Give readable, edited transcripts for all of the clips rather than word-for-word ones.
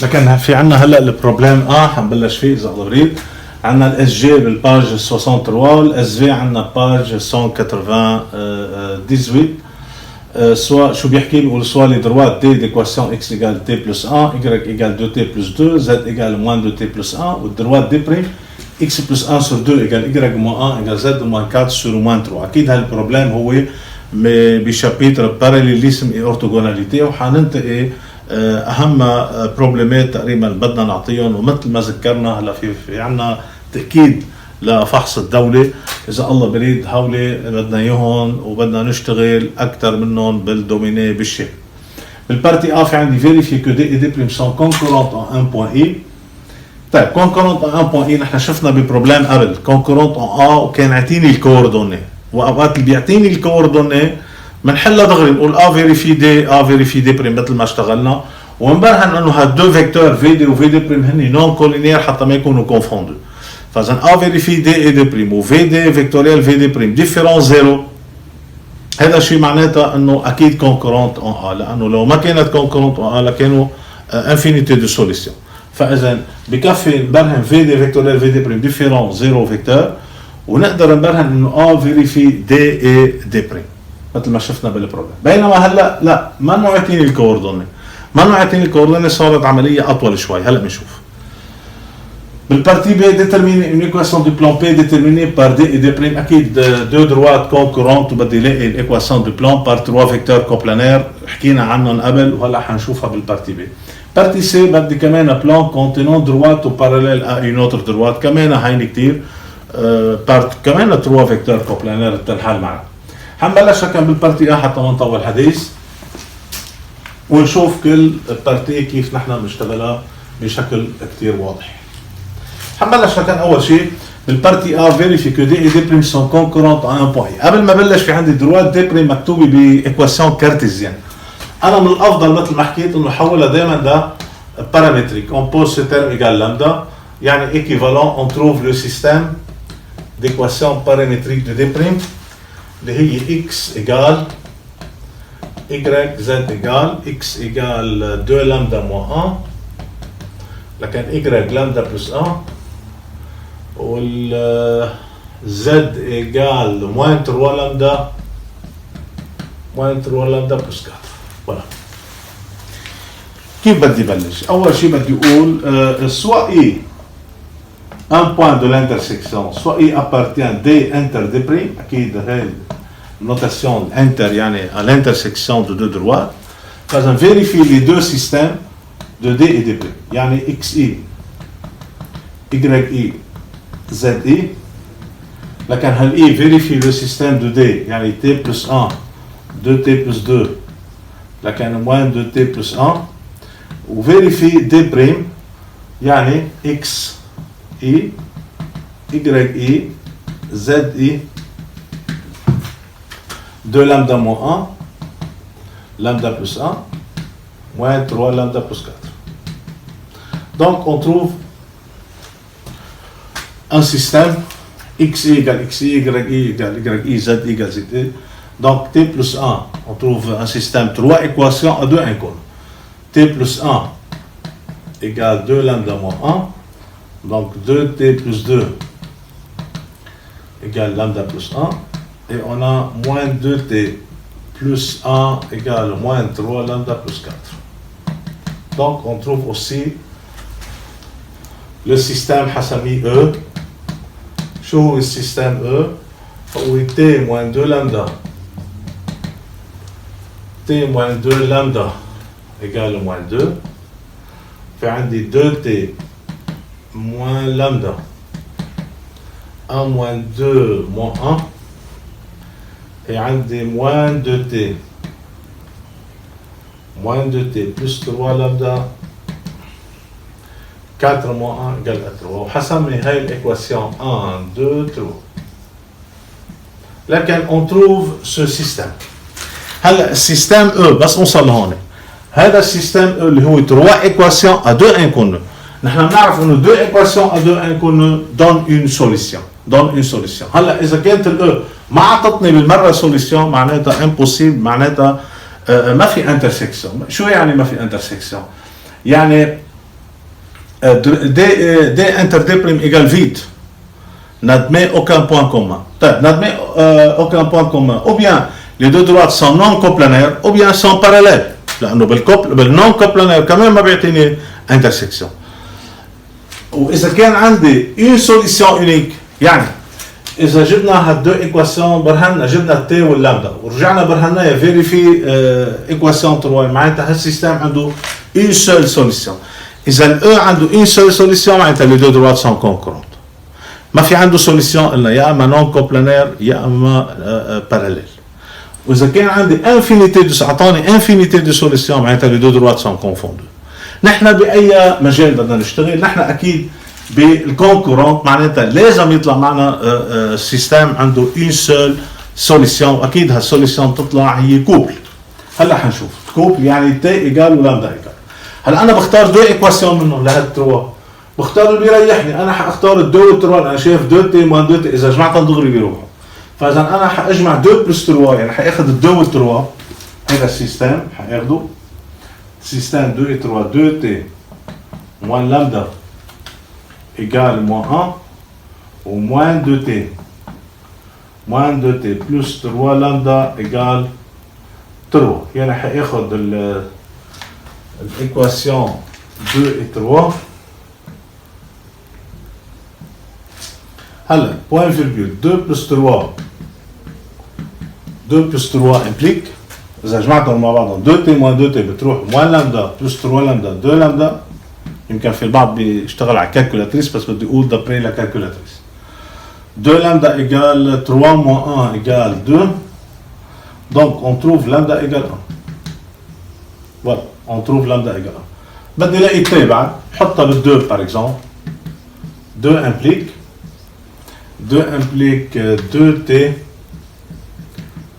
لكن في عنا هلا البروبليم حنبلش فيه اذا الله بريد. عنا الاس جي بالباج 63 والاس في عنا باج 198. سواء شو بيحكي بيقول سوا لي دروات دي d'équation x égale t plus 1 y égale 2t plus 2 z égale moins 2t plus 1 والدروات دي بريم x plus 1 sur 2 égale y moins 1 égale z moins 4 sur moins 3. اكيد هالبروبليم هو بشابيتر باراليليزم اي اورتوغوناليتي، وحننتقي اهم بروبليمات تقريبا بدنا نعطيهم. ومثل ما ذكرنا هلا في عنا تاكيد لفحص الدولة، إذا الله بريد هولي بدنا إياهم وبدنا نشتغل أكثر منهم بالدوميني بالشيء. بالبارتي في عندي فيريفي كو دي دي بريم سون كونكورونت ان 1 بوان اي. طيب كونكورونت ان 1 بوان اي نحن شفنا ببروبليم قبل كونكورونت ان ا وكان عطيني الكوردوني، وأوقات اللي بيعطيني الكوردوني بنحلها دغري نقول فيريفي دي بريم مثل ما اشتغلنا، ونبرهن انه هاد دو فيكتور في دي وفي دي بريم هني نون كولينير حتى ما يكونوا كونفوندو. فإذا A vérifie D et D prime و VD فيكتوريال VD prime ديفيرون زيرو، هذا الشيء معناتها انه اكيد كونكورونت ان A، لانه لو ما كانت كونكورونت ان A لكانوا انفينيتي دو سوليسيون. فاذا بكفي نبرهن VD فيكتوريال VD prime ديفيرون زيرو فيكتور، ونقدر نبرهن انه A vérifie D et D prime مثل ما شفنا بالبروبلم. بينما هلا لا، ما انه يعطيني الكوردوني، صارت عمليه اطول شوي. هلا بنشوف بالبارتي بي déterminer une équation du plan P déterminée par D et D prime. أكيد deux droites concurrentes وبدي لاقي الإيكواسيون du plan par trois vecteurs coplanaires حكينا عنهم قبل وهلا حنشوفها بالبارتي بي. بارتي سي بدي كمان بلان contenant droite ou parallèle à une autre droite، كمان هيني كتير كمان trois vecteurs coplanaires تنحل معنا. حنبلش كان بالبارتي حتى ما نطول الحديث ونشوف كل بارتي كيف نحن بنشتغلها بشكل كتير واضح. حنبلش كان اول شيء بالبارتي فيريفي كو دي دي بريم سون كونكورونت ان بوين. قبل ما بلش في عندي دروات دي بريم مكتوبه بايكواسيون كارتيزيان. انا من الافضل مثل ما حكيت انه احولها دائما ل بارامتريك. اون بوز سو تيرم ايجال لامدا، يعني ايكيفالون اون تروف لو سيستيم ديكواسيون بارامتريك دو دي بريم اللي هي اكس ايجال y z ايجال x ايجال 2 لامدا موان 1 لكن y لامدا بلس 1 وال z ايجال موان 3 لامدا بلس 4. فوالا كيف بدي بلش؟ اول شيء بدي اقول سوا اي un point de l'intersection soit i appartient d inter d prime. اكيد هاي النوتاسيون انتر يعني à l'intersection de deux droites. فاذا vérifie les deux systèmes de d et d prime، يعني xi yi zi، لكن هل i vérifie le système de d يعني t plus 1 2t plus 2 لكن moins 2t plus 1، و vérifie d prime يعني x i yi zi 2 lambda moins 1 lambda plus 1 moins 3 lambda plus 4. Donc on trouve un système x égale xi, y égale yi, z égale zt. Donc t plus 1, on trouve un système 3 équations à 2 inconnues. T plus 1 égale 2 lambda moins 1, donc 2t plus 2 égale lambda plus 1, et on a moins 2t plus 1 égale moins 3 lambda plus 4. Donc on trouve aussi le système Hassami E. شو هو السيستم E؟ هو t moins 2 lambda t moins 2 lambda égale moins 2. في عندي 2t moins lambda 1 moins 2 moins 1 et عندي moins 2t plus 3 lambda 4 moins 1 égale à 3. وحسمي هاي الإيكواسيون 1 2 3. لكن on trouve ce système. هلا السيستم E بس نوصل لهون. هذا السيستم E اللي هو 3 إيكواسيون à 2 inconnus. نحن بنعرف انه 2 إيكواسيون à 2 inconnus donne une solution. هلا إذا كانت ال E ما عطتني بالمرة سوليسيون معناتها امبوسيبل، معناتها ما في انترسكشن. شو يعني ما في انترسكشن؟ يعني D inter D prime égale vide. N'admet aucun point commun. N'admet aucun point commun. Ou bien les deux droites sont non coplanaires ou bien sont parallèles. لأنه بالنون coplanaire كمان ما بيعطيني intersection. وإذا كان عندي une solution unique يعني إذا جبنا هالدو إيكواسيون برهنا جبنا التي واللامدا ورجعنا برهناها فيريفي إيكواسيون 3 معناتها هالسيستم عنده une seule solution. إذا الأو عنده une seule solution معناتها les deux droites sont concurrentes. ما في عنده solution إلا يا إما non coplanaire يا إما parallèle. وإذا كان عندي infinité أعطاني infinité de solution معناتها les deux droites sont confondues. نحن بأي مجال بدنا نشتغل؟ نحن أكيد بالكونكورونت معناتها لازم يطلع معنا سيستم عنده une seule solution وأكيد هالسوليسيون تطلع هي كوبل. هلا حنشوف كوبل يعني تي إيجال ولامدا إيجال. هلا أنا بختار دو إيكواسيون منهم لهالتروا بختار اللي بيريحني. أنا حاختار الدو والتروا. أنا شايف دو تي موان دو تي إذا جمعتهم دغري بيروحوا. فإذا أنا حأجمع 2 بلس 3 يعني حآخذ الدو والتروا هذا السيستم حآخده سيستم 2 et 3 2 t moins lambda égale moins 1 ou moins 2t plus 3 lambda égale 3 يعني حآخذ l'équation 2 et 3 هلا point virgule 2 plus 3 2 plus 3 implique إذا جمعتهم مع بعضهم 2t moins 2t بتروح moins lambda plus 3 lambda 2 lambda. يمكن في البعض بيشتغل على الكالكولاتريس بس بدي أقول d'après la calculatrice 2 lambda égale 3 moins 1 égale 2 donc on trouve lambda égale 1. Voilà on trouve lambda égale 1. بدي الاقي t بعد حطها بال 2 par exemple 2 implique 2t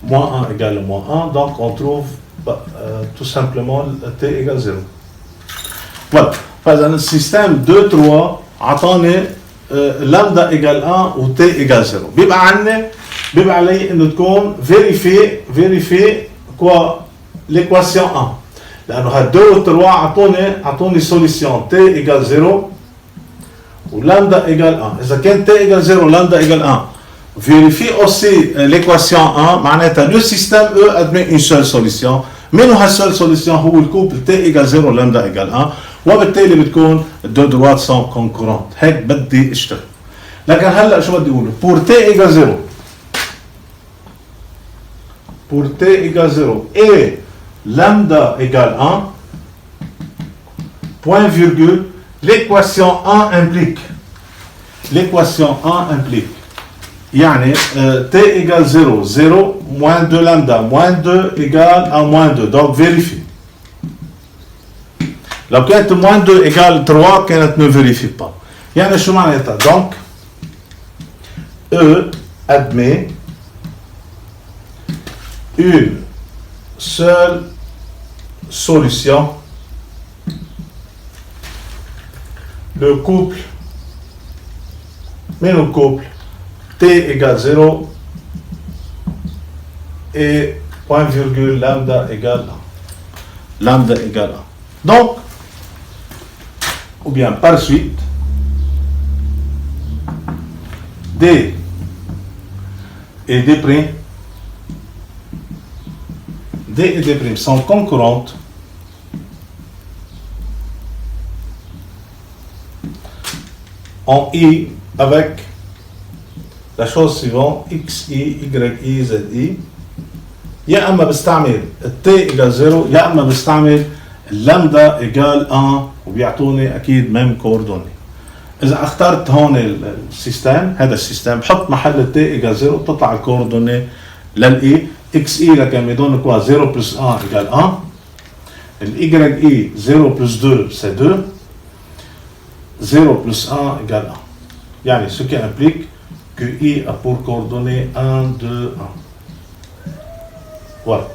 moins 1 égale moins 1, donc on trouve tout simplement t égale 0. Voilà, فإذا السيستم 2 3 عطاني lambda égale 1 و t égale 0. بيبقى علي انه تكون vérifier quoi l'équation 1 لانه هال 2 و 3 عطوني solution t égale 0 و lambda égale 1. إذا كان t égale 0 lambda égale 1 vérifie aussi l'équation 1 معناتها le système admet une seule solution. منو هالسول solution هو الكوبل t égale 0 lambda égale 1 وبالتالي بتكون deux droites sont concurrentes. هيك بدي اشتغل. لكن هلا شو بدي اقوله؟ pour t égale 0 pour t égale 0 et lambda égale 1 point virgule l'équation 1 implique يعني t égale 0 0 moins 2 lambda moins 2 égale à moins 2 donc vérifie. لو كانت moins 2 égale 3 كانت ne vérifie pas. يعني شو معناتها؟ donc E admet une seule solution. Le couple t égale 0 et point virgule lambda égale 1. Donc, ou bien par suite, D et D' sont concurrentes en I avec la chose suivante XI, YI, ZI. يا اما بستعمل t égale 0 يا اما بستعمل lambda égale 1 وبيعطوني اكيد ميم كوردوني. اذا اخترت هون السيستم هذا السيستم بحط محل t égale 0 بتطلع الكوردوني للاي XI لكن بدون كوا 0 plus 1 égale 1. الYI 0 plus 2 c'est 2. 0 plus 1 égale 1. يعني ce qui implique que I a pour coordonnées 1, 2, 1. Voilà.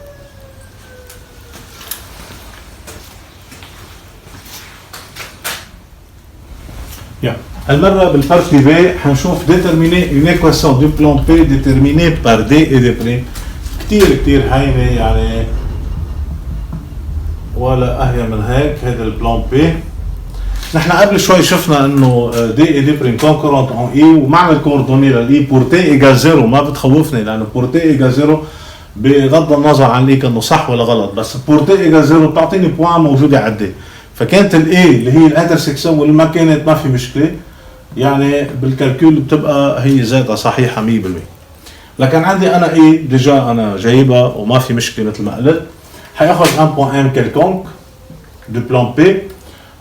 Bien. المرة بالبارت B حنشوف déterminer une équation du plan P déterminée par D et D'. كتير هينة يعني ولا أهيا من هيك. هذا البلان P نحن قبل شوي شفنا انه دي اي دي بريم كونكورونت اون اي ومعنى كوردوني للاي بور تي ايجال زيرو ما بتخوفني لانه بور تي ايجال زيرو بغض النظر عن ليك انه صح ولا غلط بس بور تي ايجال زيرو بتعطيني بوان موجوده على الدي فكانت الاي اللي هي الانترسكشن واللي ما كانت ما في مشكله يعني بالكالكول بتبقى هي ذاتها صحيحه 100%. لكن عندي انا اي ديجا انا جايبها وما في مشكله مثل ما قلت حياخذ ان بوان ام كيلكونك دو بلان بي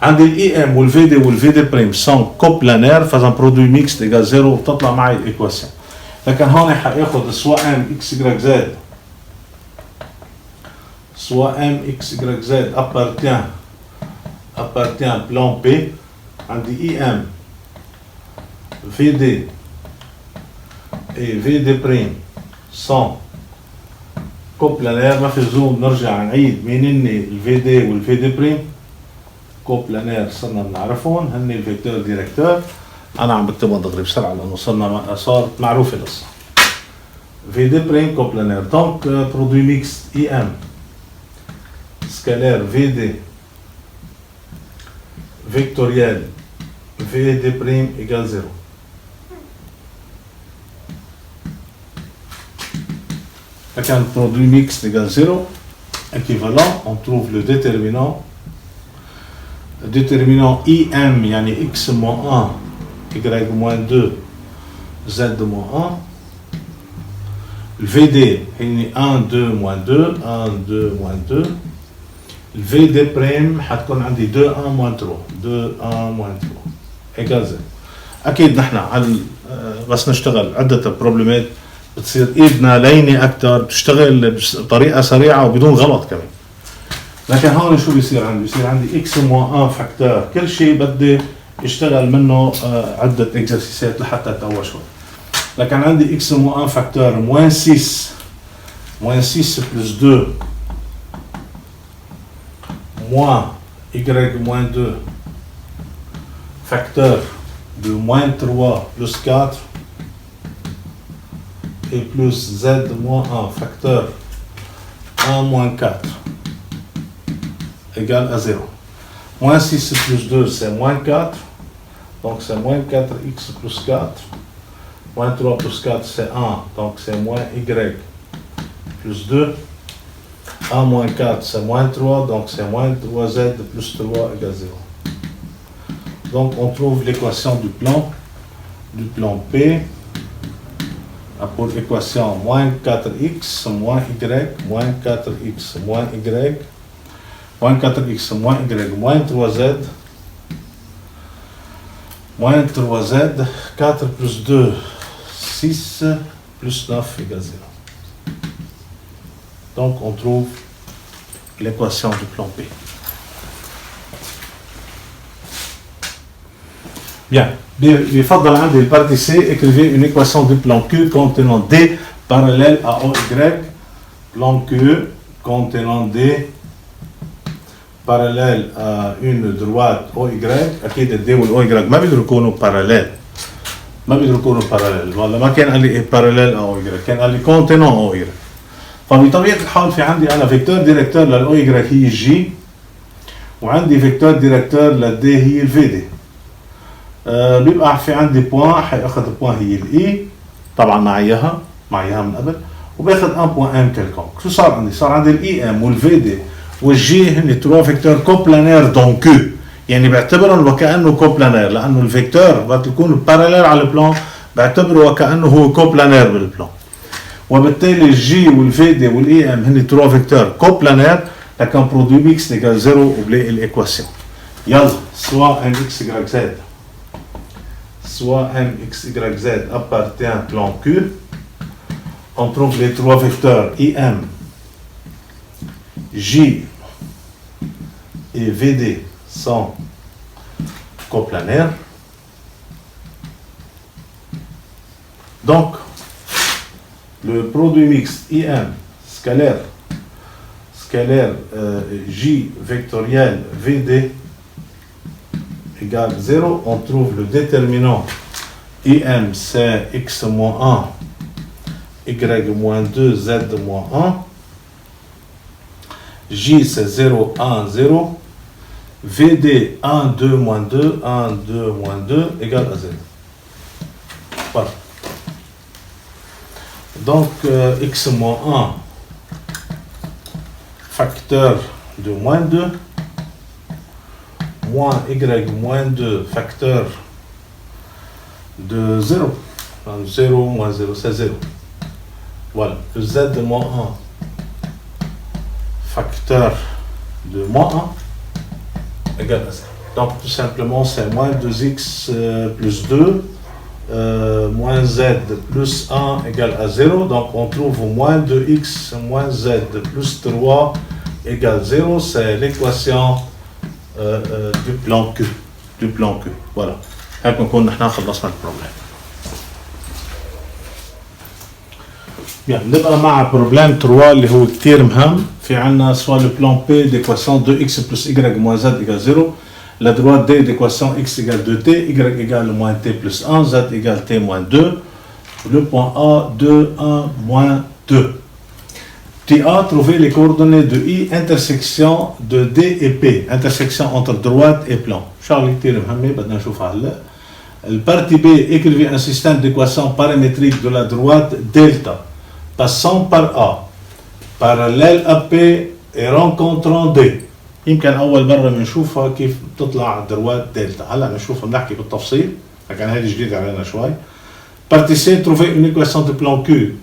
عندي الاي ام والفي دي والفي دي بريم سون كوبلانير فازان برودوي ميكس ايجال زيرو وبتطلع معي الايكواسيون. لكن هون حاخذ سواء ام اكس يجرك زد soit m x y z appartient plan P عندي im vd et vd prime sont coplanaires ما في لزوم نرجع نعيد مين هن الvd والvd prime coplanaires صرنا بنعرفهم هن الفيكتور ديريكتور انا عم بكتبهم دغري بسرعه لانه صارت معروفه القصه. vd prime coplanaire donc produit mixte im scalaire VD vectoriel VD prime égale 0. Avec un produit mixte égale 0, équivalent, on trouve le déterminant. Le déterminant IM, yani x moins 1, y moins 2, z moins 1. Le VD, il 1, 2, moins 2, 1, 2, moins 2. الفي دي بريم حتكون عندي 2 1 موان 3 2 1 موان 3 ايجال زيرو. اكيد نحن على بس نشتغل عده بروبلمات بتصير ايدنا لينه اكثر بتشتغل بطريقه سريعه وبدون غلط كمان. لكن هون شو بيصير عندي؟ بيصير عندي اكس موان 1 فاكتور كل شيء بدي اشتغل منه عده اكزرسيسات لحتى تقوى شوي. لكن عندي اكس موان 1 فاكتور موان 6 بلس 2 moins y moins 2 facteur de moins 3 plus 4 et plus z moins 1 facteur 1 moins 4 égale à 0. Moins 6 plus 2 c'est moins 4 donc c'est moins 4x plus 4 moins 3 plus 4 c'est 1 donc c'est moins y plus 2 1 moins 4 c'est moins 3 donc c'est moins 3z plus 3 égale 0. Donc on trouve l'équation du plan P pour l'équation moins 4x moins y moins 4x moins y moins 4x moins y moins 3z 4 plus 2 6 plus 9 égale 0. Donc on trouve l'équation du plan P. Bien. بيفضل عندي البارتي C écrivez une équation du plan Q contenant D parallèle à OY. Plan Q contenant D parallèle à une droite OY. أكيد ال D وال OY ما بيقدروا يكونوا parallèle. والله ما كان قال لي parallèle à OY كان قال لي contenant OY. فبطبيعة الحال في عندي أنا فيكتور ديريكتور للأو إي هي الجي وعندي فيكتور ديريكتور للدي هي الفي دي. بيبقى في عندي بوان حياخذ بوان هي الإي طبعا معيها من قبل وباخذ ان بوان ام كيلكونك. شو صار عندي؟ صار عندي الإي ام والفي دي والجي هن تروا فيكتور كوبلانير دون كيو يعني بعتبرهم وكأنه كوبلانير لأنه الفيكتور وقت يكون باراليل على البلان بعتبره وكأنه هو كوبلانير بالبلان. وبالتالي الجي والفي دي والاي ام هن 3 فيكتور كوبلانير لكن برودوي ميكس ايكال 0 وبلاقي الايكواسيون. يلا سواء ام اكس y زد y z appartient plan Q on trouve les 3 vecteurs im j et vd sont coplanaires. Donc le produit mixte IM scalaire J vectoriel VD égale 0. On trouve le déterminant IM c'est x moins 1, y moins 2, z moins 1. J c'est 0, 1, 0. VD 1, 2, moins 2, 1, 2, moins 2 égale à 0. Voilà. Donc, x moins 1 facteur de moins 2 moins y moins 2 facteur de 0. 0 moins 0, c'est 0. Voilà. Z de moins 1 facteur de moins 1 égale à 0. Donc, tout simplement, c'est moins 2x plus 2 moins z plus 1 égale à 0. Donc, on trouve moins 2x moins z plus 3 égale 0. C'est l'équation du plan Q. Du plan Q. Voilà. هيك بنكون نحن خلصنا البروبلم. Bien, نبقى مع بروبلم 3 اللي هو كتير مهم. في عنا soit le plan P d'équation 2x plus y moins z égale 0. La droite D d'équation x égale 2t, y égale moins t plus 1, z égale t moins 2. Le point A, 2, 1, moins 2. Petit A, trouver les coordonnées de I, intersection de D et P. Intersection entre droite et plan. Charlie كتير مهمة بدنا نشوفها هلا. Le partie B, écrivez un système d'équations paramétriques de la droite delta, passant par A, parallèle à P et rencontrant D. يمكن أول مرة بنشوفها كيف بتطلع الدروات دلتا. هلا بنشوفها بنحكي بالتفصيل، لكن هذه جديدة علينا شوي. Partie C, trouver une équation de plan Q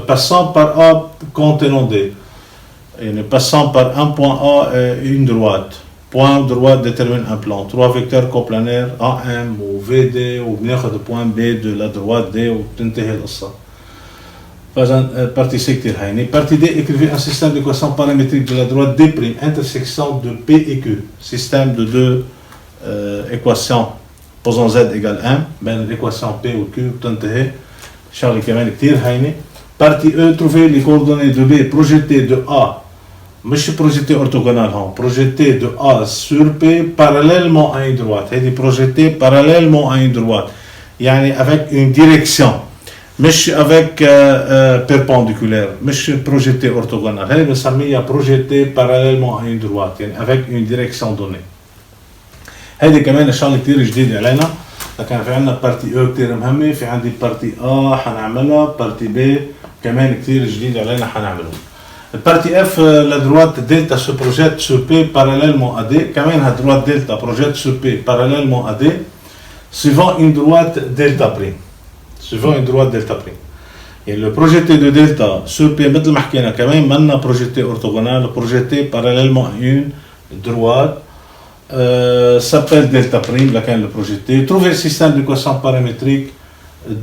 passant par A contenant D. يعني passant par un point A et une droite. Point droite détermine un plan. 3 vecteurs coplanaires AM ou VD وبناخذ point B de la droite D وبتنتهي القصة. Partie C كتير هينة. Partie D, écrivez un système d'équations paramétriques de la droite D', intersection de P et Q. Système de deux équations posant Z égale 1 بين l'équation P ou Q بتنتهي. شغلة كمان كتير هينة. Partie E, trouvez les coordonnées de B projetées de A. مش projetées orthogonales هون. Projetées de A sur P parallèlement à une droite. هذه projetées parallèlement à une droite. يعني avec une direction. مش avec perpendiculaire, مش projeté orthogonal. هي بنسميها projeté parallèlement à une droite, يعني avec une direction donnée. هذه كمان شغله كثير جديده علينا، لكن في عندنا بارتي او كثير مهمه، في عندي بارتي A حنعملها، بارتي B كمان كثير جديد علينا حنعملها. البارتي F, la droite delta se projette sur P parallèlement à D, كمان la droite delta projette sur P parallèlement à D, suivant une droite delta prime. Suivant une droite delta prime. Et le projeté de delta sur P, مثل ما حكينا كمان منا projeté orthogonal, projeté parallèlement à une droite, s'appelle delta prime, laquelle le projeté. Trouver le système d'équation paramétrique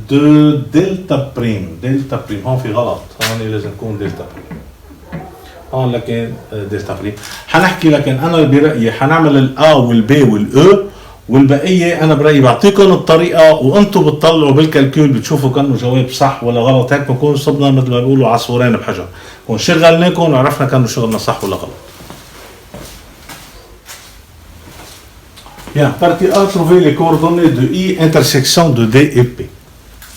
de delta prime. Delta prime, هون في غلط، هون لازم يكون delta prime. هون لكن delta prime. حنحكي لكن أنا برأيي حنعمل ال A وال B وال E. والبقيه انا برايي بعطيكم الطريقه وانتم بتطلعوا بالكالكول بتشوفوا كانوا جواب صح ولا غلط. هيك بنكون صبنا مثل ما بيقولوا عصفورين بحجر، نكون شغلناكم وعرفنا كانوا شغلنا صح ولا غلط. Bien, partie A, trouver les coordonnées de I, intersection de D et P.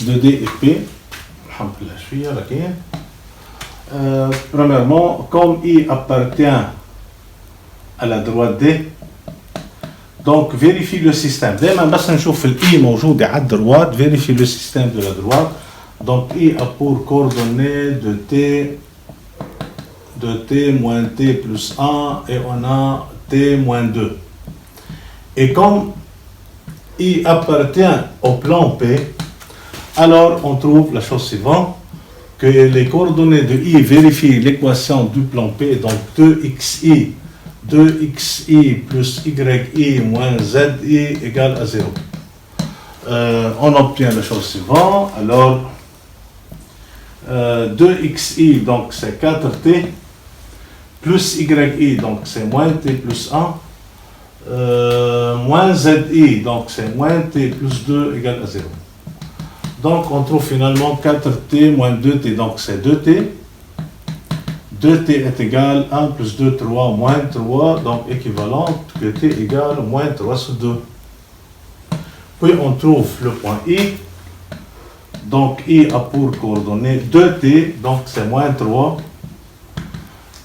De D et P. Alhamdulillah, je suis là. Premièrement, comme I appartient à la droite D, donc vérifie le système. دائما بس نشوف الإي موجودة على الدروات، vérifie le système de la droite. Donc I a pour coordonnées de t moins t plus 1 et on a t moins 2. Et comme I appartient au plan P, alors on trouve la chose suivante, que les coordonnées de I vérifient l'équation du plan P, donc 2xi 2xi plus yi moins zi égale à 0. On obtient la chose suivante. Alors, 2xi, donc c'est 4t, plus yi, donc c'est moins t plus 1, moins zi, donc c'est moins t plus 2 égale à 0. Donc, on trouve finalement 4t moins 2t, donc c'est 2t. 2t est égal à 1 plus 2, 3, moins 3, donc équivalent que t égale moins 3 sur 2. Puis on trouve le point I. Donc I a pour coordonnée 2t, donc c'est moins 3.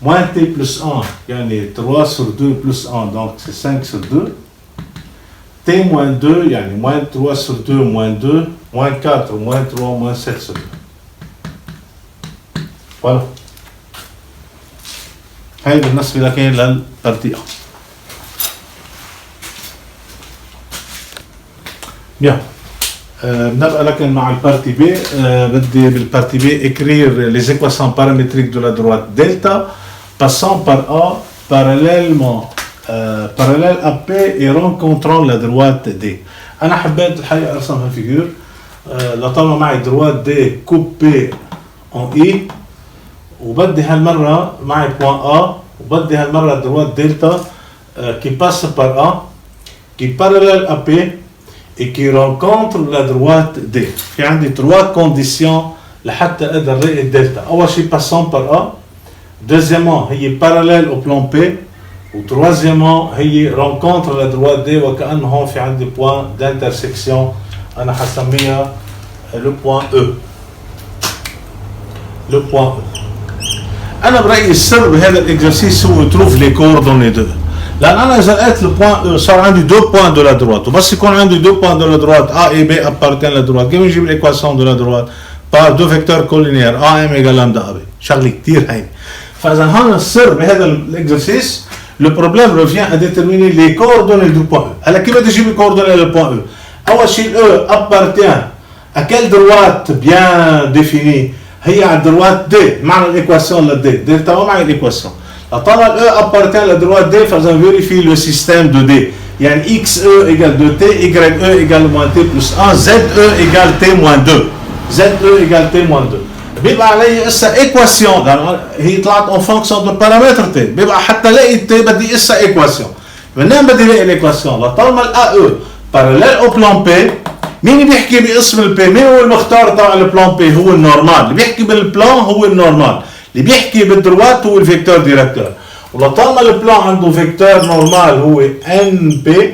moins t plus 1, يعني 3 sur 2 plus 1, donc c'est 5 sur 2. T moins 2, يعني moins 3 sur 2 moins 2, moins 4, moins 3, moins 7 sur 2. Voilà. هاي بالنسبة لكن للبارتي A. Bien. نبقى لكن مع البارتي B. بدي بالبارتي B écrire les équations paramétriques de la droite delta passant par A parallèlement parallèle à P et rencontrant la droite D. أنا حبيت الحقيقة أرسمها فيجور لطالما معي droite D coupe P en I وبدي هالمرة معي point A وبدي هالمرة droite delta qui passe par A qui parallèle à P et qui rencontre la droite D. في عندي 3 conditions لحتى أقدر ألاقي الدلتا. أول شيء passant par A. Deuxièmement هي parallèle au plan P. وتروازيمون هي rencontre la droite D وكأنه هون في عندي point d'intersection أنا حسميها le point E. Le point E. أنا برأيي السر بهذا الإكزرسيس هو trouve les coordonnées de. لأن أنا إذا لقيت البوان صار عندي 2 بوان دو لا دروات وبس يكون عندي 2 بوان دو لا دروات A et B appartiennent à la droite كيف نجيب الإيكواسيون دو لا دروات؟ par 2 فيكتور كولينيير AM égale lambda AB. شغلة كتير هينة. فإذا هون السر بهذا الإكزرسيس le problème revient à déterminer les coordonnées du point E. هلا كيف بدي أجيب الكوردونnées du point E؟ أول شيء E appartient à quelle droite bien définie؟ هي على الدروات D. معنى الإيكواسيون لل D. دلتا ما معي الإيكواسيون. طالما E appartient à la droite D, فإذا vérifie le système de D. يعني XE égale 2T, YE égale moins T plus 1, ZE égale T moins 2. ZE égale T moins 2. بيبقى علي إسا إيكواسيون، هي طلعت en fonction de paramètre T. بيبقى حتى لاقي T بدي إسا إيكواسيون. منين بدي لاقي الإيكواسيون؟ لطالما ال AE parallèle au plan P، مين بيحكي باسم ال P؟ مين هو المختار تبع البلان P؟ هو النورمال. اللي بيحكي بالبلان هو النورمال. اللي بيحكي بالدروات هو الفيكتور ديريكتور. ولطالما البلان عنده فيكتور نورمال هو ان بي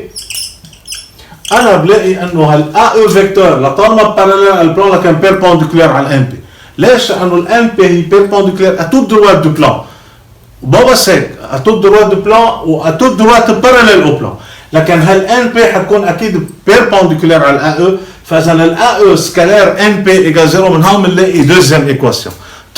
انا بلاقي انه هالاي او فيكتور لطالما باراليل البلان لكن بيربونديكولار على الان بي. ليش؟ لانه الان بي هي بيربونديكولار ا توت دروات دو بلان. وما بس هيك ا توت دروات دو بلان و ا توت دروات باراليل او بلان. لكن هالان بي حتكون اكيد بيربونديكولار على الاي او. فاذا الاي او سكالير ان بي ايجال 0 من هون بنلاقي دوزيام ايكواسيون.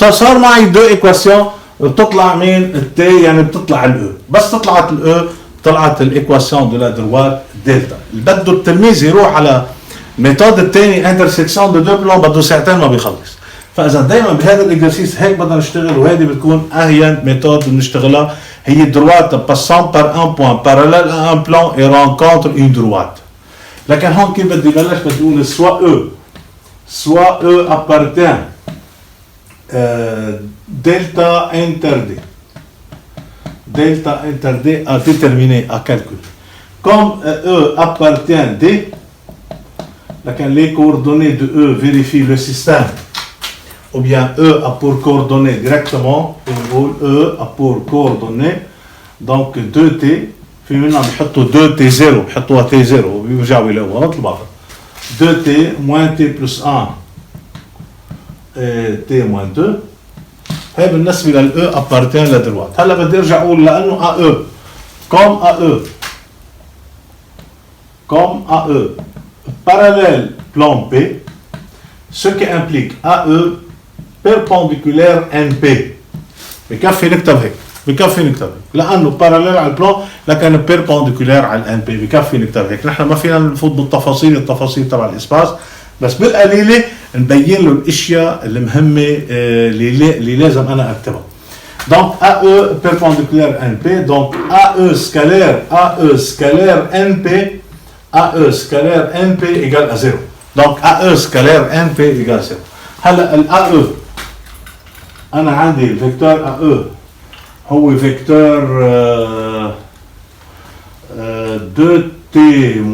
صار معي 2 ايكواسيون بتطلع مين التي يعني بتطلع الاو. بس طلعت الاو طلعت الايكواسيون دو لا دروات دلتا. اللي بده التلميذ يروح على الميثود الثاني انترسكسيون دو دو بلان بده ساعتين ما بيخلص. فاذا دائما بهذا الاكزرسيس هيك بدنا نشتغل وهذه بتكون اهين ميثود بنشتغلها هي دروات باسون بار ان بوان باراليل ا ان بلان اي رانكونتر اون دروات. لكن هون كيف بدي بلش؟ بدي اقول سوا او ابارتين delta inter D. Delta inter D à déterminer, à calculer. Comme E appartient D, les coordonnées de E vérifient le système. Ou bien E a pour coordonnées directement, E a pour coordonnées, donc 2T, في منهم بيحطوا 2T0 بيحطوها T0 وبيرجعوا يلاقوها مثل بعض. 2T moins T plus 1 T moins 2. هي بالنسبة للE appartient la droite. هلا بدي ارجع اقول لانه AE comme AE parallèle plan P, ce qui implique AE perpendiculaire NP. بكفي نكتب هيك. لانه parallèle على البلان لكن perpendiculaire على الNP. بكفي نكتب هيك. نحن ما فينا نفوت بالتفاصيل تبع الاسباس، بس بالقليله نبين له الاشياء المهمه اللي لازم انا اكتبها. Donc AE perpendiculaire NP, donc AE scalaire NP égale à 0. Donc AE scalaire NP égale 0. هلا ال AE انا عندي الفيكتور AE هو فيكتور 2T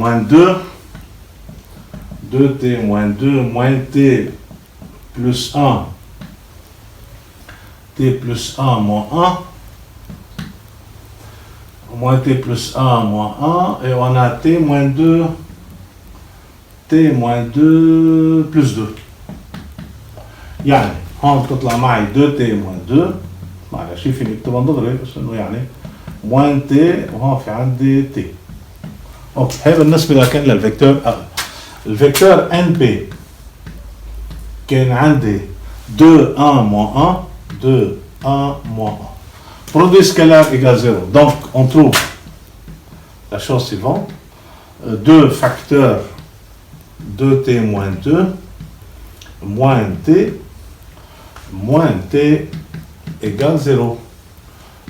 moins 2 2T moins 2 moins T plus 1 T plus 1 moins 1 moins T plus 1 moins 1 et on a T moins 2 T moins 2 plus 2 يعني هون بتطلع معي 2T moins 2 معلش في نكتبها دغري بس انه يعني موان تي وهون في عندي تي. اوكي هي بالنسبه لكان للفيكتور ا. الفيكتور ان بي كان عندي 2 1 moins 1 2 1 moins 1. Produit scalaire égale 0. Donc on trouve la chose suivante. 2 facteurs 2t moins 2 moins t égale 0.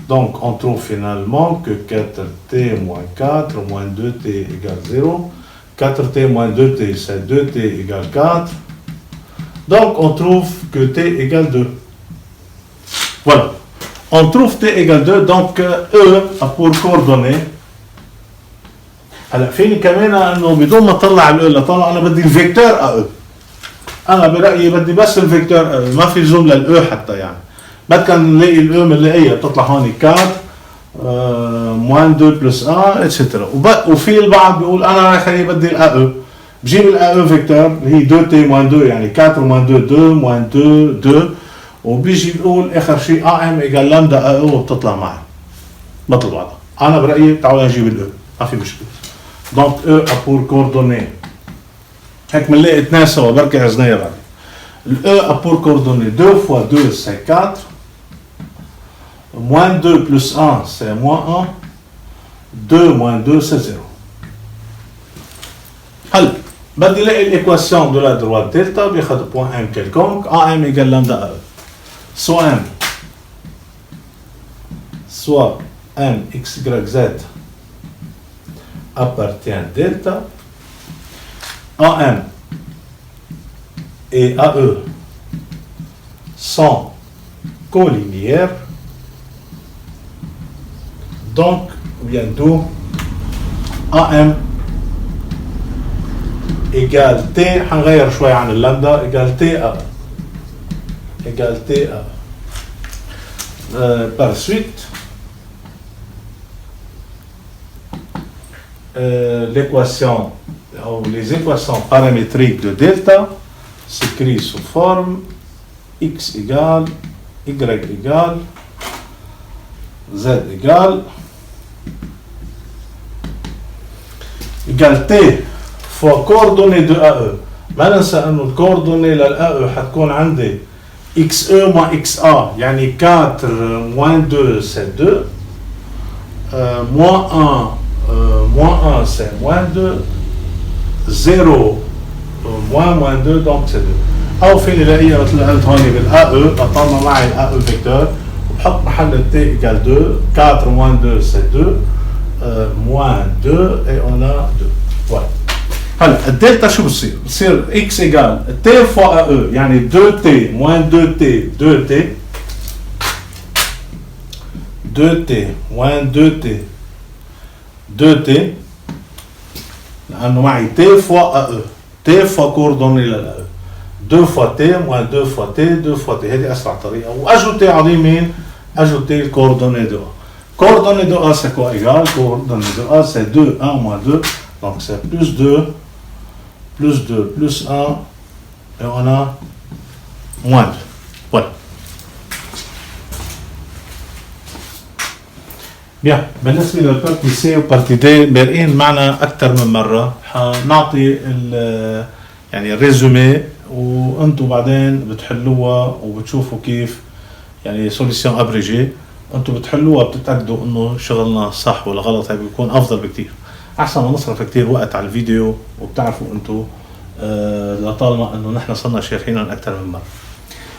Donc on trouve finalement que 4t moins 4 moins 2t égale 0. 4t moins 2t c'est 2t égale 4. Donc on trouve que t égale 2. Voilà. On trouve t égale 2, donc E a pour coordonnées. هلا فيني كمان انه بدون ما اطلع ال E لطلع انا بدي الفيكتور ا E. انا برايي بدي بس الفيكتور ا E. ما في لزوم لل E حتى يعني. بدنا نلاقي ال E بنلاقيها بتطلع هون 4 moins 2 plus 1 etc. وفي البعض بيقول انا راح بدي ال A E. بجيب ال A E فيكتور اللي هي 2t moins 2 يعني 4 moins 2 2 moins 2 2 وبيجي بيقول اخر شيء AM ايجال لامدا A E وبتطلع معي. مثل بعضها. انا برايي تعالوا نجيب ال E. ما في مشكله. Donc E a pour coordonnées. هيك بنلاقي اثنين سوا بركي عزناها بعد. ال E a pour coordonnées 2 fois 2 c'est 4. Moins 2 plus 1 c'est moins 1. 2 moins 2 c'est 0. هلا بدي الاقي l'équation de la droite delta بياخذ point M quelconque AM égale lambda A E. Soit M x y z appartient delta, AM et AE sont collinéaires, donc bientôt AM égale T, هنغير شوي عن اللامدا égale T A égale T A. Par suite l'équation ou les équations paramétriques de delta s'écrit sous forme x égale y égale z égale t fois coordonnées de AE. ما ننسى انه الكوردونيه للAE حتكون عندي xe moins xa يعني 4 moins 2 c'est 2 moins 1 moins 1 c'est moins 2 0 moins 2 donc c'est 2 او فيني الاقيها مثل ما قلت هون بالAE بطلع معي الAE فيكتور وبحط محل t égale 2 4 moins 2 c'est 2 moins 2 et on a 2 voilà. هلا الدلتا شو بصير؟ بصير x égale t fois AE يعني 2t moins 2t 2t 2t moins 2t 2t لأنه معي t fois AE t fois coordonnée للAE 2 fois t moins 2 fois t 2 fois t هذه أسرع طريقة وأجوتي على اليمين أجوتي الكوردونée de A. Coordonnée de A c'est quoi égal? Coordonnée de A c'est 2 1 moins 2 donc c'est plus 2 plus 1 et on a moins 2. Voilà. Bien, بالنسبة للبارتي سي وبارتي دي بارقين معنا أكثر من مرة حنعطي يعني الريزومي وأنتم بعدين بتحلوها وبتشوفوا كيف يعني سوليسيون أبريجي أنتم بتحلوها بتتأكدوا إنه شغلنا صح ولا غلط. هي بيكون أفضل بكتير أحسن ما نصرف كتير وقت على الفيديو وبتعرفوا أنتم لطالما إنه نحن صرنا شارحينهم أكثر من مرة.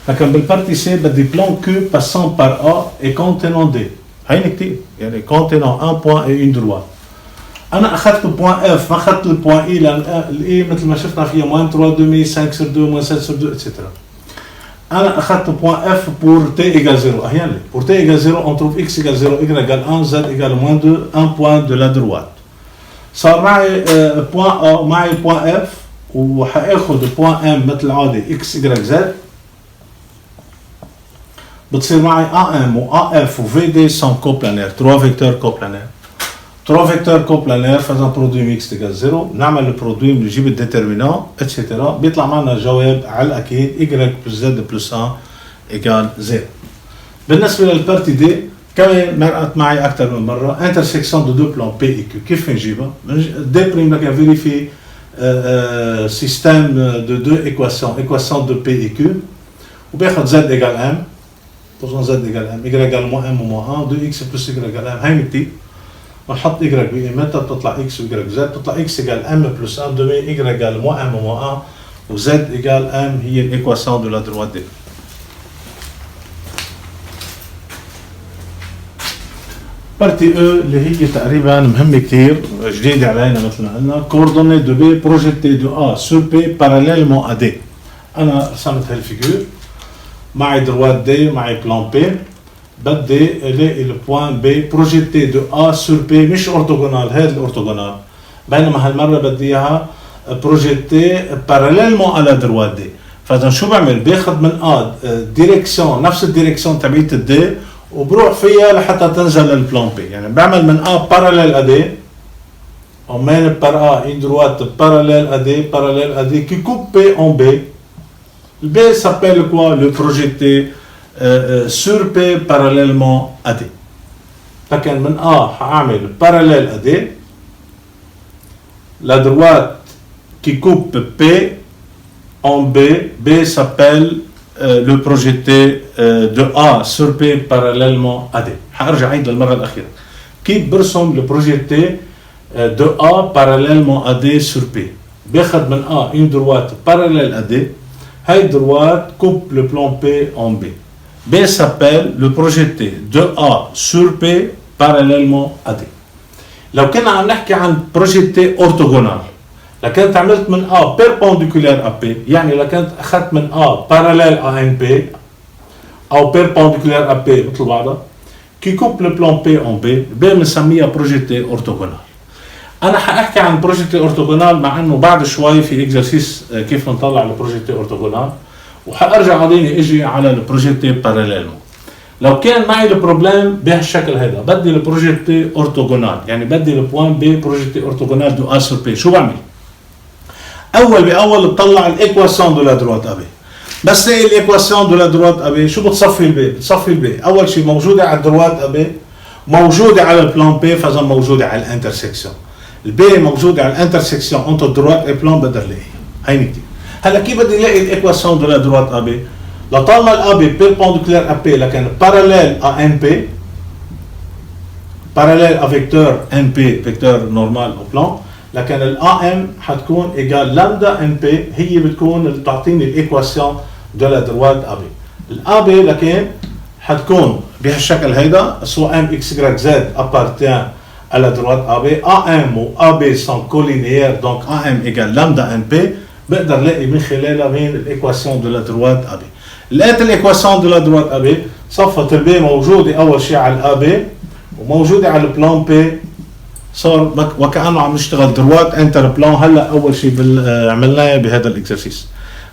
لكن بالبارتي سي بدي بلان كيو باسون بار A et contenant D. هيني كتير يعني contenant un point et une droite. أنا أخذت البوان F ما أخذت البوان E لأن ال E مثل ما شفنا فيها moins 3 demi 5 sur 2 moins 7 sur 2 etc. أنا أخذت البوان F pour T égale 0. أهيان لي pour T égale 0 on trouve X égale 0 Y égale 1 Z égale moins 2 un point de la droite. صار معي بوان A ومعي بوان F وحاخذ بوان M مثل العادي X Y Z بتصير معي AM و AF و VD sont coplanaires 3 vecteurs coplanaires 3 vecteurs coplanaires faisant produit mixte égale 0 نعمل البرودوي بنجيب الديترمينان اتسيتيرا بيطلع معنا الجواب على الاكيد Y plus Z plus 1 égale 0. بالنسبه للبارتي دي كمان مرقت معي اكثر من مره انترسكسيون دو دو بلان بي اي كيو. كيف نجيبها؟ دي بريم لك فيريفي سيستم دو دو ايكواسيون دو بي اي كيو وباخذ زد ايجال ام بوزون زد ايجال ام y ايجال موان ام وموان 1 2 اكس بلس y ايجال ام. هاي التي ونحط y بقيمتها بتطلع x و y زد بتطلع x ايجال ام بلس 1 2 y ايجال موان ام وموان 1 و z ايجال ام. هي الايكواسيون دو لا دروات دي. بارتي او اللي هي تقريبا مهمه كثير جديده علينا مثل ما قلنا كوردوني دو بي بروجيتي دو ا سور بي باراليلمون ا دي. انا رسمت هالفيجور معي دروات دي معي بلان بي بدي الاقي البوان بي بروجيتي دو ا سور بي مش اورتوغونال هذا الاورتوغونال بينما هالمره بدي اياها بروجيتي باراليلمون على دروات دي. فاذا شو بعمل؟ باخذ من ا ديريكسيون نفس الديريكسيون تبعت الدي وبروح فيها لحتى تنزل للبلان بي. يعني بعمل من A parallèle à D on mène par A une droite parallèle à D qui coupe P en B. Le B s'appelle quoi? Le projeté sur P parallèlement à D. لكن من A هعمل parallèle à D. La droite qui coupe P en B s'appelle le projeté de A sur P parallèlement à D. هرجع عيد للمرة الأخيرة. كيف برسم le projeté de A parallèlement à D sur P؟ باخد من A une droite parallèle à D. هاي droite coupe le plan P en B. B s'appelle le projeté de A sur P parallèlement à D. لو كنا عم نحكي عن projeté orthogonal لكنت عملت من A perpendiculaire à P يعني لكنت أخذت من A parallèle à NP أو perpendiculaire à P مثل بعضها qui coupe le plan P en B بنسميها بروجيتي أورتوغونال. أنا حأحكي عن بروجيتي أورتوغونال مع إنه بعد شوي في إكزرسيس كيف نطلع البروجيتي أورتوغونال وحأرجع عليني إجي على البروجيتي باراليلمون. لو كان معي البروبليم بهالشكل هذا بدي البروجيتي أورتوغونال يعني بدي البوان B بروجيتي أورتوغونال دو A sur P. شو بعمل؟ اول باول بطلع الايكواسيون دو لا دروات ابي. بس هي الايكواسيون دو لا دروات ابي شو بتصفي البي؟ بتصفي البي اول شيء موجوده على الدروات ابي موجوده على البلان بي فاذا موجوده على الانترسكسيون. البي موجوده على الانترسكسيون انتر دروات اي بلان بقدر الاقيها. هي نكتب. هلا كيف بدي الاقي الايكواسيون دو لا دروات ابي؟ لطالما الابي بيربنديكولار ابي لكن باراليل ا ان بي باراليل ا فيكتور ان بي فيكتور نورمال او بلان لكن ال AM حتكون ايجال لامدا ان بي هي بتكون اللي بتعطيني الايكواسيون دو لا دروات ابي. الابي لكن حتكون بهالشكل هيدا سواء ام اكس y z appartient à la droite AB AM و AB sont collinéaires donc AM égale lambda NP بقدر الاقي من خلالها مين الايكواسيون دو لا دروات ابي. لقيت الايكواسيون دو لا دروات ابي صفت البي موجوده اول شيء على الابي وموجوده على البلان بي صار وكأنه عم نشتغل دروات انتر بلان. هلا اول شيء عملناه بهذا الاكسرسيس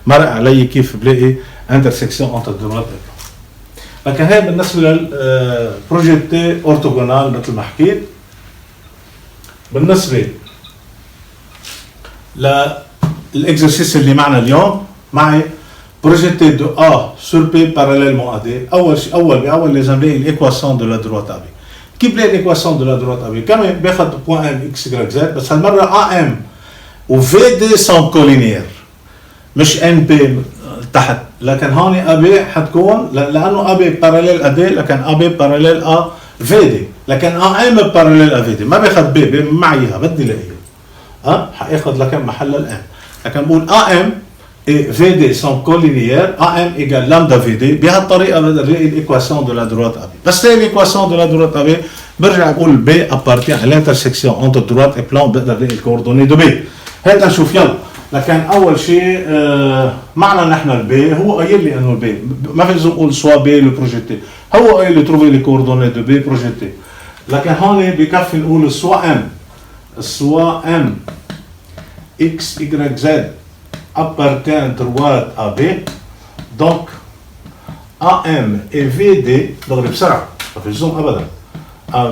مرق علي كيف بلاقي انترسكسيون انتر دروات بلان. لكن هي بالنسبه للبروجيتي اورتوغونال مثل ما حكيت. بالنسبه للاكسرسيس اللي معنا اليوم معي بروجيتي دو A sur P parallèlement à D. اول شيء باول لازم الاقي الايكواسيون دو لا دروات ابي. كيف بلاقي الايكواسيون دو لا دروات ابي؟ كمان باخذ بوان ام اكس y z بس هالمره ا ام و في دي سون كولينيير مش ان بي تحت لكن هون ابي حتكون لانه ابي باراليل ا دي لكن ابي باراليل ا في دي لكن ا ام باراليل ا في دي ما باخذ بي معيها بدي الاقيها حاخذ لكن محل الام لكن بقول ا ام et VD sont collinéaires, AM égale lambda VD. بهالطريقة بقدر الاقي الايكواسيون دو لا دروات ابي. بس هي الايكواسيون دو لا دروات ابي برجع بقول B appartient à l'intersection entre droite et plan بقدر الاقي الكوردوني دو B. هات نشوف يلا. لكن أول شيء معنا نحن البي هو قايل لي إنه البي ما في لازم أقول سوا بي لو بروجيتي هو قايل لي تروفي لي كوردوني دو بي بروجيتي. لكن هون بكفي نقول سوا ام اكس y z appartient droite à B donc AM et VD دغري بسرعة ما في زوم أبدا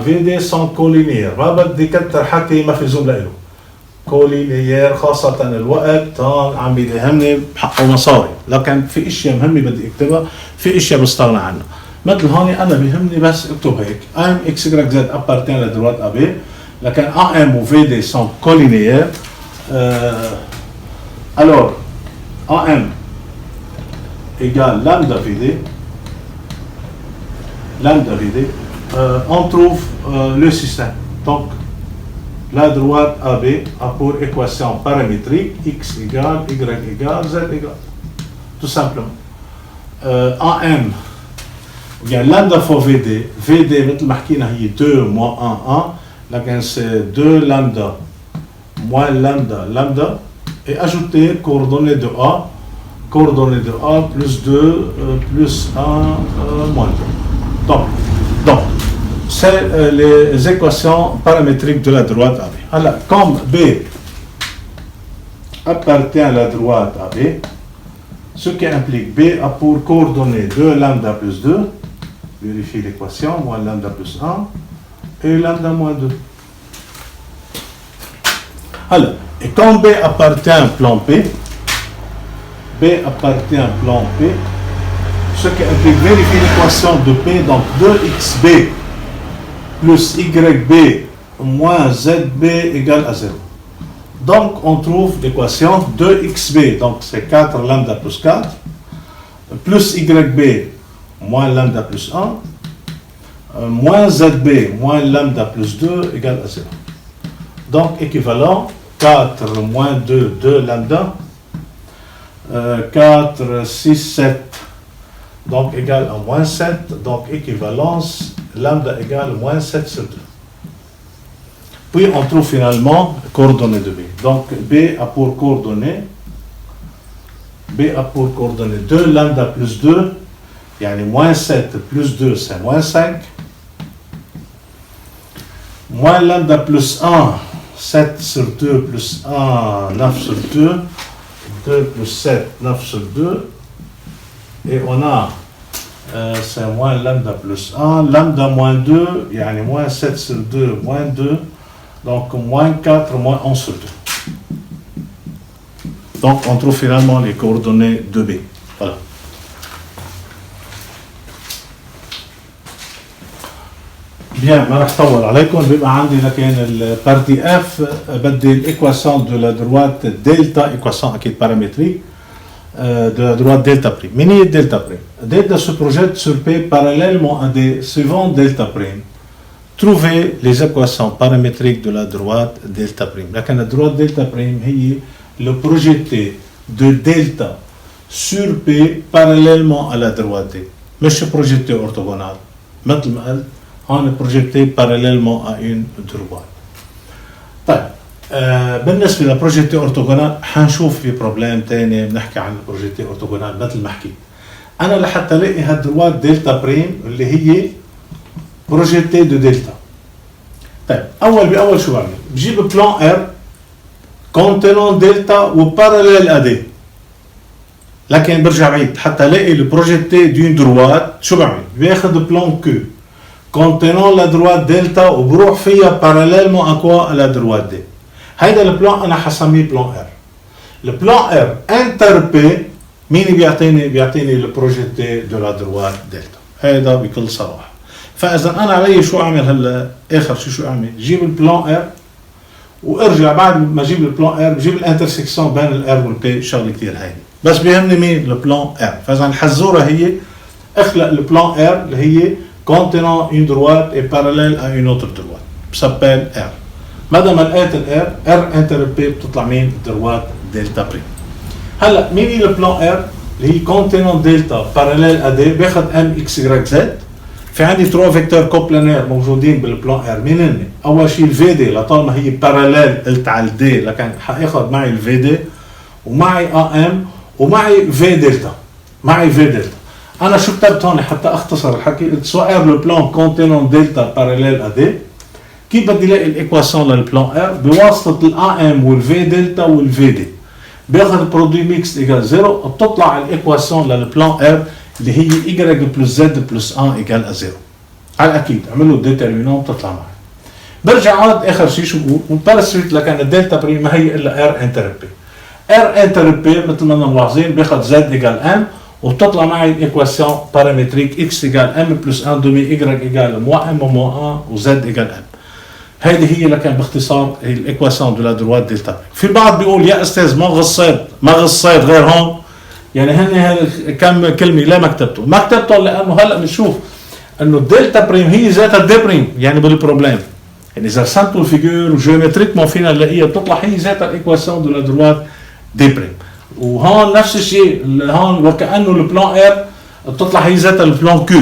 VD sont collinéaires ما بدي كتر حكي ما في زوم لإله كولينيير خاصة الوقت هون عم بيدهمني بحقه مصاري لكن في اشياء مهمة بدي اكتبها في اشياء بستغنى عنها مثل هون انا بيهمني بس اكتب هيك ام اكس y z appartient à la droite AB لكن AM و VD sont collinéaires. Alors AM égale lambda VD. Lambda VD. On trouve le système. Donc la droite AB a pour équation paramétrique x égale y égale z égale. Tout simplement. AM bien lambda fois VD. VD مثل ما حكينا هي 2 moins 1 1 لكن c'est 2 lambda moins lambda et ajouter coordonnées de A plus 2 plus 1 moins 2. Donc c'est les équations paramétriques de la droite AB. Alors comme B appartient à la droite AB, ce qui implique B a pour coordonnées 2 lambda plus 2, vérifier l'équation, moins lambda plus 1, et lambda moins 2. Alors, et comme B appartient à plan P, ce qui implique vérifier l'équation de P, donc 2xB plus YB moins ZB égale à 0. Donc, on trouve l'équation 2xB, donc c'est 4 lambda plus 4, plus YB moins lambda plus 1, moins ZB moins lambda plus 2 égale à 0. Donc, équivalent 4 moins 2, 2 lambda, 4, 6, 7, donc égale à moins 7, donc équivalence lambda égale moins 7 sur 2. Puis on trouve finalement coordonnées de B. Donc B a pour coordonnées 2 lambda plus 2, yani moins 7 plus 2 c'est moins 5, moins lambda plus 1, 7 sur 2 plus 1, 9 sur 2, 2 plus 7, 9 sur 2, et on a c'est moins lambda plus 1, lambda moins 2, yani moins 7 sur 2, moins 2, donc moins 4, moins 11 sur 2. Donc on trouve finalement les coordonnées de B. Voilà. Bien, ما راح اطول عليكم. بيبقى عندي لكن البارتي اف بدي الايكواسيون دو لا دروات دلتا ايكواسيون اكيد بارامتريك de la droite delta prime. مين هي delta prime? Delta se projette sur P parallèlement à des suivants delta prime. Trouvez les équations paramétriques de la droite delta prime. لكن la droite delta prime هي le projeté de delta sur P parallèlement à la droite D. مش projeté orthogonal. مثل ما قلت هون projeté parallèlement à une droite. طيب بالنسبه للبروجيتي اورتوغونال حنشوف في بروبليم ثاني بنحكي عن البروجيتي اورتوغونال مثل ما حكيت. انا لحتى الاقي هالدروات دلتا بريم اللي هي بروجيتي دو دلتا. طيب اول باول شو بعمل؟ بجيب بلان ار كونتينون دلتا وباراليل ا دي. لكن برجع بعيد حتى الاقي البروجيتي دون دروات شو بعمل؟ باخذ بلان كيو كونتينون لا دروات دلتا وبروح فيها باراليلمون اكوا لا دروات دي. هيدا البلان انا حسميه بلان ار. البلان ار انتر بي مين بيعطيني البروجيتي دو لا دروات دلتا. هيدا بكل صراحه. فاذا انا علي شو اعمل هلا اخر شو اعمل؟ جيب البلان ار وارجع بعد ما اجيب البلان ار بجيب الانترسكسيون بين الار والبي. شغله كثير هينه بس بيهمني مين؟ البلان ار. فاذا الحزوره هي اخلق البلان ار اللي هي contenant une droite et parallèle à une autre droite. s'appelle R. مدى ما لقيت الار R انتربي بتطلع مين؟ دروات دلتا بريم. هلا مين هي البلان ار اللي هي contenant دلتا parallèle à D باخذ M X Y Z. في عندي 3 فيكتور كوبلانير موجودين بالبلان ار. مين هن؟ اول شيء الفي دي لطالما هي باراليل قلت على الدي لكن حاخذ معي الفي دي ومعي ام ومعي في دلتا. أنا شو كتبت هون حتى أختصر الحكي؟ قلت سواء لو بلان كونتينون دلتا باراليل أ دي. كيف بدي لاقي الإيكواسيون للبلان ار؟ بواسطة الأ ام والفي دلتا والفي دي. باخذ برودوي ميكس إيجال 0 بتطلع الإيكواسيون للبلان ار اللي هي y بلس زد بلس 1 إيجال أ 0. على الأكيد عملوا ديترمينون بتطلع معي. برجع عاد آخر شيء شو بقول؟ وبارسويت لكان الدلتا بريم ما هي إلا ار انتربي. ار انتربي مثل ما ملاحظين باخذ زد إيجال ام وبتطلع معي الايكواسيون بارامتريك اكس ايجال ام بلس 1 دومي ايجريك ايجال موا ام موا 1 وزد ايجال ام. هذه هي لكن باختصار هي الايكواسيون دو لا دروات دلتا. في البعض بيقول يا استاذ ما غصيت غير هون، يعني هن كم كلمه لا ما كتبتهم لانه هلا بنشوف انه الدلتا بريم هي ذاتها الدي بريم يعني بالبروبليم. يعني اذا رسمتوا الفيجور وجيومتريكمون فينا نلاقيها بتطلع هي ذاتها الايكواسيون دو لا دروات دي بريم. وهون نفس الشيء هون وكانه البلان ار بتطلع هي ذاتها البلان كيو.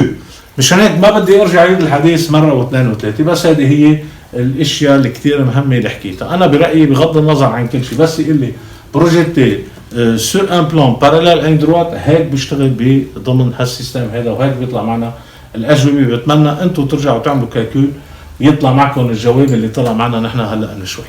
مشان هيك ما بدي ارجع اعيد الحديث مره واثنين وثلاثه، بس هذه هي الاشياء اللي كثير مهمه اللي حكيتها. انا برايي بغض النظر عن كل شيء بس يقول لي بروجيتي سور ان بلان باراليل ان دروات هيك بيشتغل ضمن هالسيستم هذا، وهيك بيطلع معنا الاجوبه. بتمنى انتم ترجعوا تعملوا كالكول ويطلع معكم الجواب اللي طلع معنا نحن هلا من شوي.